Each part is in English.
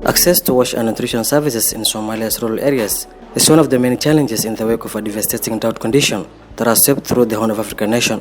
Access to wash and nutrition services in Somalia's rural areas is one of the many challenges in the wake of a devastating drought condition that has swept through the Horn of Africa nation.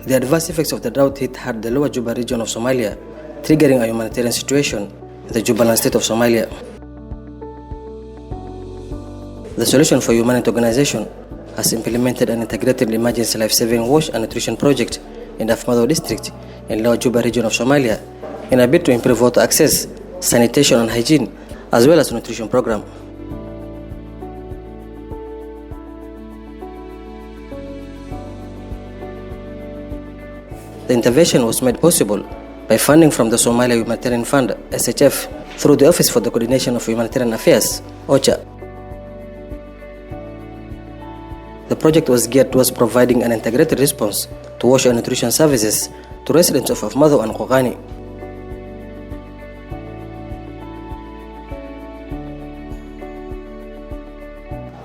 The adverse effects of the drought hit hard the lower Jubba region of Somalia, triggering a humanitarian situation in the Jubaland state of Somalia. The Solution for Humanity organization has implemented an integrated emergency life-saving wash and nutrition project in the Afmadow district in lower Jubba region of Somalia in a bid to improve water access, sanitation and hygiene, as well as a nutrition program. The intervention was made possible by funding from the Somalia Humanitarian Fund, SFH, through the Office for the Coordination of Humanitarian Affairs, OCHA. The project was geared towards providing an integrated response to wash and nutrition services to residents of Afmadow and Qogani.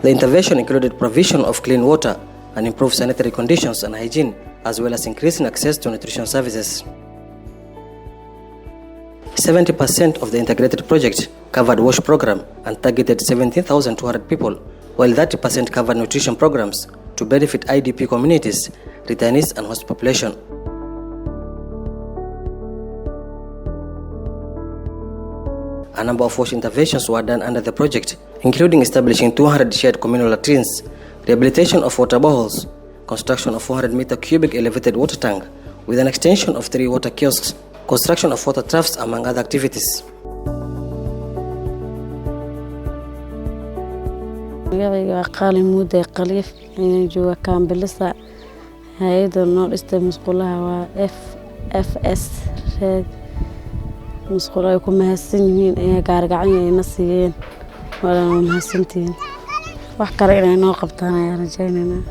The intervention included provision of clean water and improved sanitary conditions and hygiene, as well as increasing access to nutrition services. 70% of the integrated project covered wash program and targeted 17,200 people, while 30% covered nutrition programs to benefit IDP communities, returnees and host population. A number of wash interventions were done under the project, including establishing 200 shared communal latrines, rehabilitation of water boreholes, construction of 400-meter cubic elevated water tank with an extension of 3 water kiosks, construction of water troughs, among other activities. magacayga qaali muuday qaliif inaan jooga kaambilisa hay'adda noo dhistay musqulaha waa SFH musqulaha ay ku mahadsan yihiin ee gaargacan ayna siiyeen wala mahadsantiin wax kale inay noo qabtaan ayaan rajaynaynaa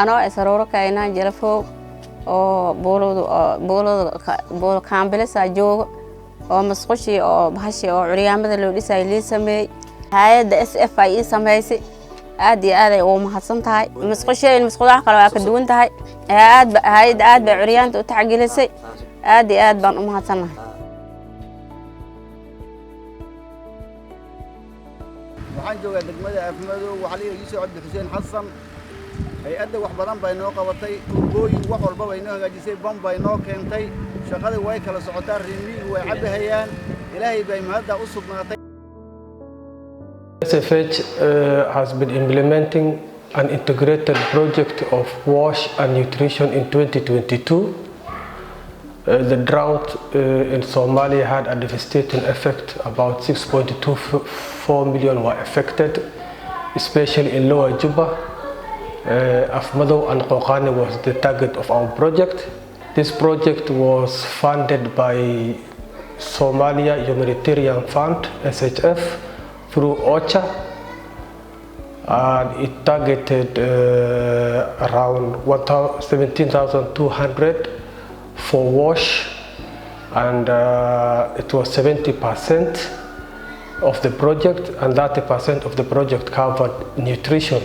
anoo isarooro ka inaan jalafo oo boolo kaambilisa joogo oo musqushi oo bahashi oo curyaamada loo dhisay lii sameey hay'adda SFH ay sameysay aad iyo aad ay ugu mahadsan tahay musqusheena musqulaha kale waa ka duwan tahay hay'adda aad bay curyaanta u tacgelisay aad iyo aad baan u mahadsanahay waxaan joogaa degmada Afmadow waxa la yiraahdaa Cabdi Xuseen Xasan hay'adda wax badan bay noo qabatay tuubooyin wax walba bay noo hagaajisay bam bay noo keentay shaqada way kala socotaa riimihi way cabahayaan ilaahay bay mahadda u sugnaatay. SFH has been implementing an integrated project of wash and nutrition in 2022. The drought in Somalia had a devastating effect. About 6.24 million were affected, especially in Lower Jubba. Afmadow and Qogani was the target of our project. This project was funded by Somalia Humanitarian Fund, SHF, through OCHA, and it targeted around 17,200 for wash, and it was 70% of the project, and 30% of the project covered nutrition.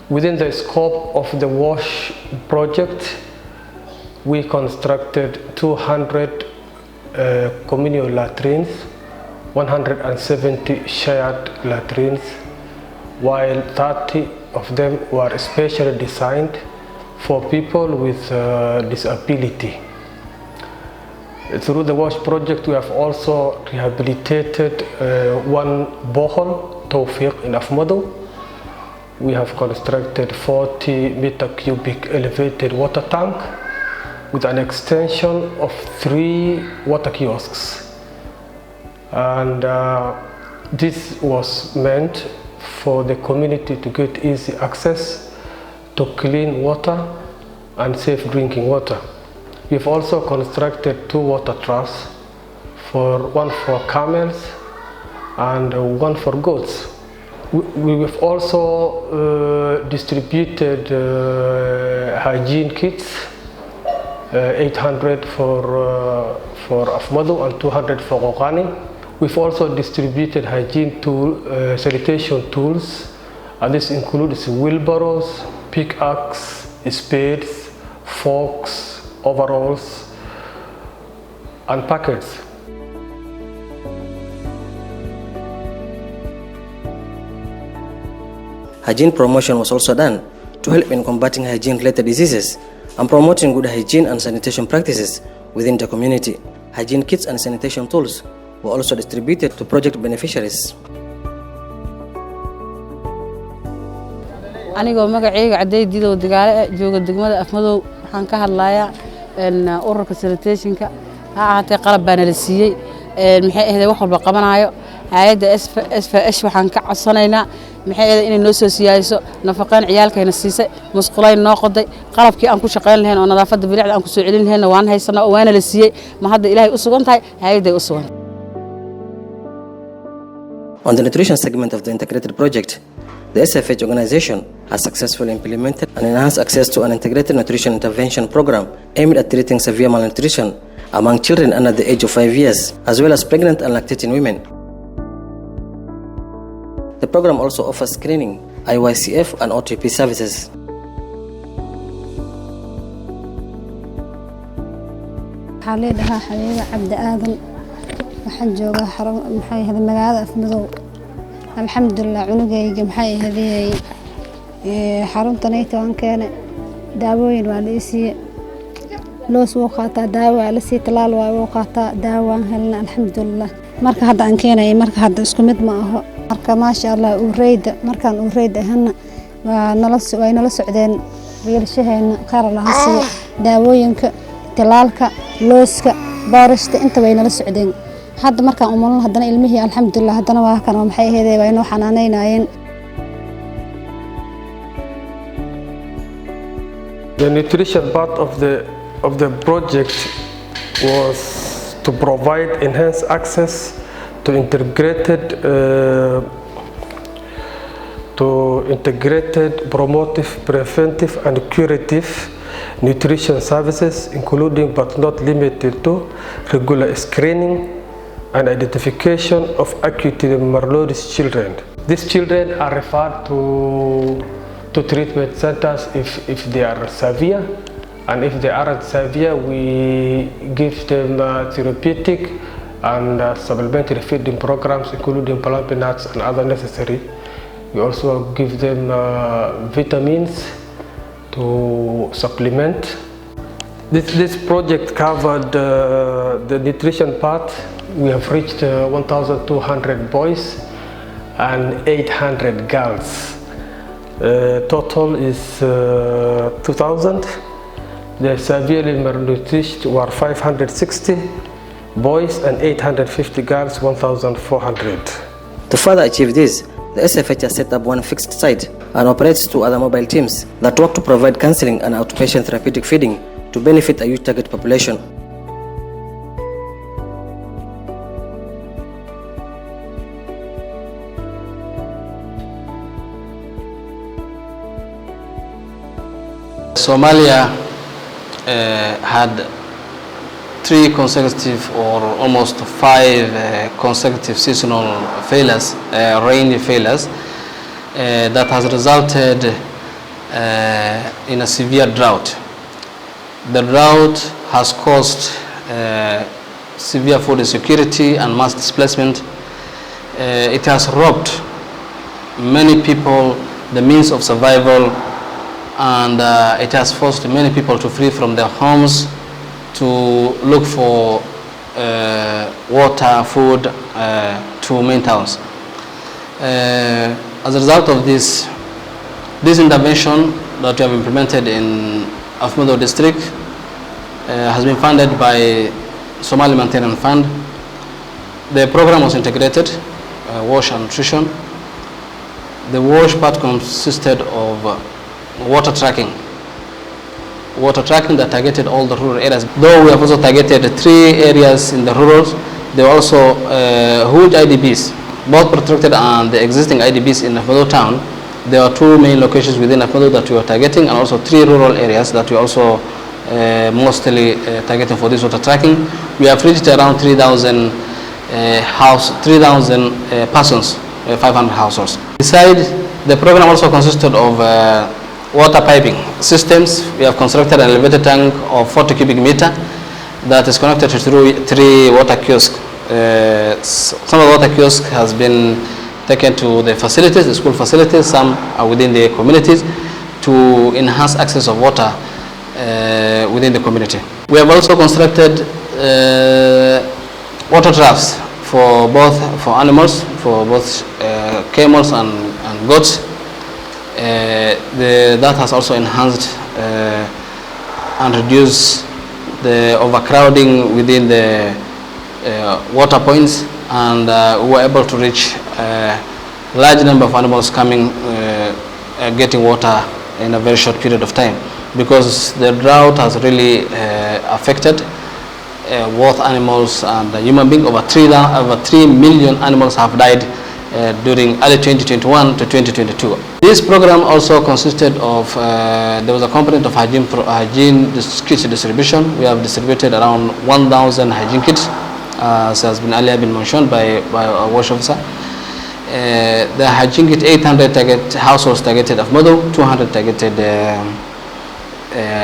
Within the scope of the wash project, we constructed 200 communal latrines, 170 shared latrines, while 30 of them were specially designed for people with disability. Through the WASH project, we have also rehabilitated one borehole, Tawfiq, in Afmadow. We have constructed 40-meter cubic elevated water tank with an extension of 3 water kiosks. And this was meant for the community to get easy access to clean water and safe drinking water. We've also constructed 2 water troughs, one for camels and one for goats. We've also distributed hygiene kits, 800 for Afmadow and 200 for Qogani. We've also distributed hygiene sanitation tools, and this includes wheelbarrows, pickaxe, spades, forks, overalls, and packets. Hygiene promotion was also done to help in combating hygiene-related diseases and promoting good hygiene and sanitation practices within the community. Hygiene kits and sanitation tools were also distributed to project beneficiaries. anigoo magacayga cadaydiido dagaal jooga degmada Afmadow waxaan ka hadlayaa ururka sanitationka ha ahaatee qalab baan la siiyay maxay ahayd wax walba qabanayo hay'adda SFH waxaan ka codsanaynaa maxay ahayd inay noo soo siiyayso nafaqeen ciyaalkayna siisay musqulayn noo qoday qalabkii aan ku shaqeyn lahayn oo nadaafadda bilicda aan ku soo celin lahayn waan haysanaa oo waana la siiyay ma hadda Ilaahay u sugan tahay hay'adda u sugan. On the nutrition segment of the integrated project, the SFH organization has successfully implemented and enhanced access to an integrated nutrition intervention program aimed at treating severe malnutrition among children under the age of 5 years, as well as pregnant and lactating women. The program also offers screening, IYCF and OTP services. حاليها حبيبة عبد آدم waxaan joogaa xarun maxay ahayd magaalada Afmadow alxamdulillah cunugayga maxay ahayd xaruntanayta aan keenay daawooyin waa la isiiyay loo soo qaataa daawo waa la sii talaal waa loo qaataa daawo aan helna alxamdulillah marka hadda aan keenay marka hadda isku mid ma aha marka ma sha Allah markaan u reeyda ahna waa nala socdeen wiilashaheena qaar la hasiyo daawooyinka talaalka looska baarista inta way nala socdeen hadda markaan umulno haddana ilmihii alxamdulillah haddana waa kan maxay ahayd way noo xanaanaynayeen. The nutrition part of the project was to provide enhanced access to integrated promotive, preventive and curative nutrition services, including but not limited to regular screening and identification of acutely malnourished children. These children are referred to treatment centers if they are severe, and if they aren't severe, we give them therapeutic and supplementary feeding programs, including plant nuts and other necessary. We also give them vitamins to supplement. This project covered the nutrition part. We have reached 1,200 boys and 800 girls. Total is 2,000. The severely malnourished were 560 boys and 850 girls, 1,400. To further achieve this, the SFH has set up one fixed site and operates two other mobile teams that work to provide counseling and outpatient therapeutic feeding to benefit a youth target population. Somalia had 3 consecutive or almost 5 consecutive seasonal failures, rainy failures, that has resulted in a severe drought. The drought has caused severe food insecurity and mass displacement. It has robbed many people the means of survival, and it has forced many people to flee from their homes to look for water, food to main towns. As a result of this intervention that we have implemented in Afmadow district has been funded by Somalia Humanitarian Fund. The program was integrated, wash and nutrition. The wash part consisted of water tracking that targeted all the rural areas. Though we have also targeted 3 areas in the rurals, there were also huge IDBs, both protected and the existing IDBs in Afmadow town. There are 2 main locations within Afmadow that we are targeting, and also 3 rural areas that we also mostly targeting for this water tracking. We have reached around 3,000 persons, 500 households. Besides, the program also consisted of water piping systems. We have constructed an elevated tank of 40 cubic meter that is connected to 3 water kiosks. Some of the water kiosks has been taken to the facilities, the school facilities. Some are within the communities to enhance access of water within the community. We have also constructed water troughs for animals, for both camels and goats. That has also enhanced and reduced the overcrowding within the water points, and we were able to reach a large number of animals coming, getting water in a very short period of time, because the drought has really affected both animals and human beings. Over 3 million animals have died during early 2021 to 2022. This program also consisted of, there was a component of hygiene kits distribution. We have distributed around 1,000 hygiene kits, as has been earlier been mentioned by our wash officer. The hygiene kit, 800 target households targeted Afmadow, 200 targeted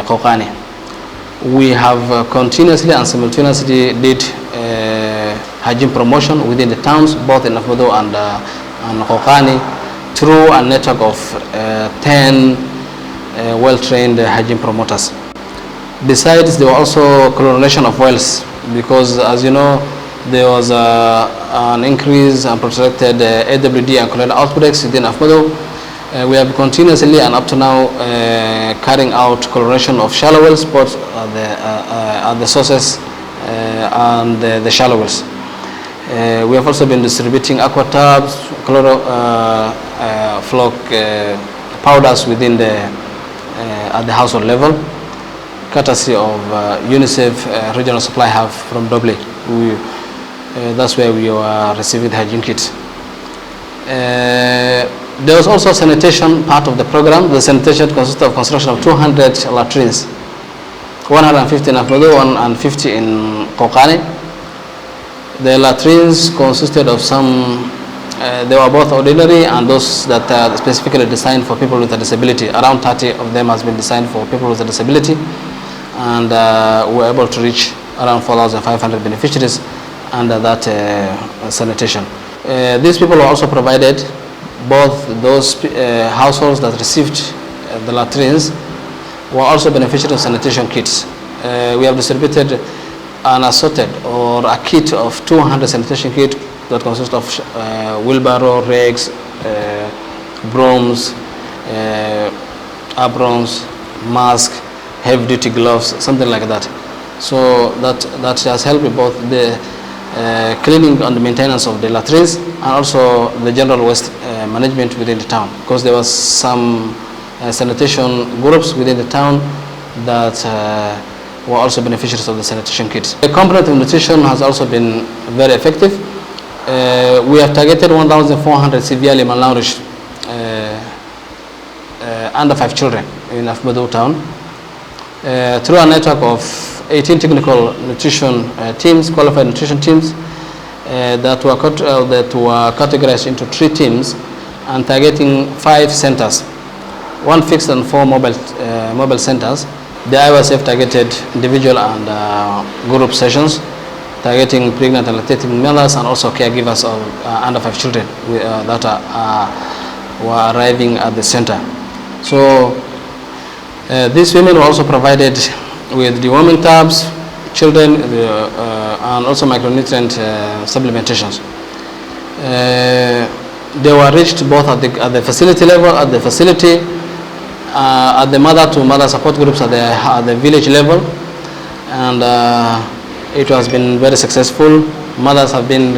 Kokani. We have continuously and simultaneously did hygiene promotion within the towns, both in Afmadow and Kokani, through a network of 10 well-trained hygiene promoters. Besides, there were also chlorination of wells, because as you know, there was an increase and protracted AWD and cholera outbreaks within Afmadow. We have continuously and up to now carrying out chlorination of shallow wells, both at the sources and the shallow wells. We have also been distributing aqua tubs, chlorofloc powders within at the household level, courtesy of UNICEF regional supply hub from Dublin. That's where we are receiving the hygiene kits. There was also sanitation part of the program. The sanitation consists of construction of 200 latrines, 150 in Afmadow and 50 in Kokani. The latrines consisted of some, they were both ordinary and those that are specifically designed for people with a disability. Around 30 of them has been designed for people with a disability, and we were able to reach around 4,500 beneficiaries under that sanitation. These people were also provided, both those households that received the latrines were also beneficiaries of sanitation kits. We have distributed an assorted or a kit of 200 sanitation kits that consist of wheelbarrow, rakes, brooms, aprons, mask, heavy-duty gloves, something like that. So that has helped with both the cleaning and the maintenance of the latrines and also the general waste management within the town, because there was some sanitation groups within the town that were also beneficiaries of the sanitation kits. The component of nutrition has also been very effective. We have targeted 1,400 severely malnourished under 5 children in Afmadow town through a network of 18 technical nutrition teams, qualified nutrition teams that were categorized into 3 teams and targeting 5 centers, 1 fixed and 4 mobile centers. The IOSF targeted individual and group sessions, targeting pregnant and lactating mothers and also caregivers of under 5 children that were arriving at the center. So these women were also provided with deworming tubs, children, and also micronutrient supplementations. They were reached both at the facility level, at the mother-to-mother support groups at the village level, and it has been very successful. Mothers have been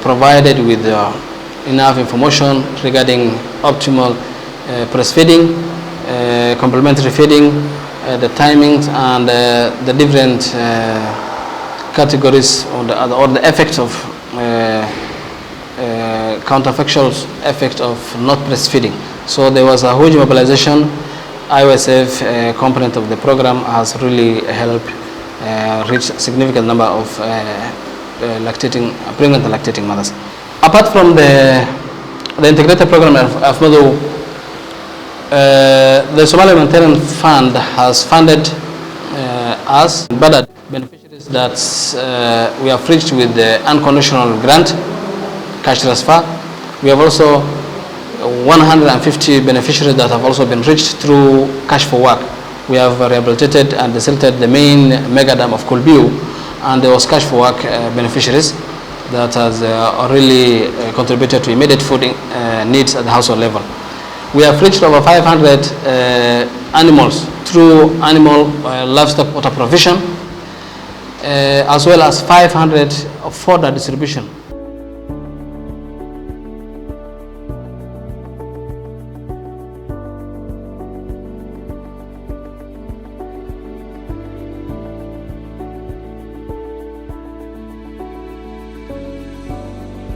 provided with enough information regarding optimal breastfeeding, complementary feeding, the timings, and the different categories or the effect of counterfactual effect of not breastfeeding. So there was a huge mobilization. IOSF component of the program has really helped reach a significant number of pregnant and lactating mothers. Apart from the integrated program of Afmadow, the Somalia Humanitarian Fund has funded us, but beneficiaries that we have reached with the unconditional grant cash transfer. We have also 150 beneficiaries that have also been reached through cash for work. We have rehabilitated and desilted the main mega dam of Kolbiu, and there was cash for work beneficiaries that has really contributed to immediate food needs at the household level. We have reached over 500 animals through animal livestock water provision, as well as 500 fodder distribution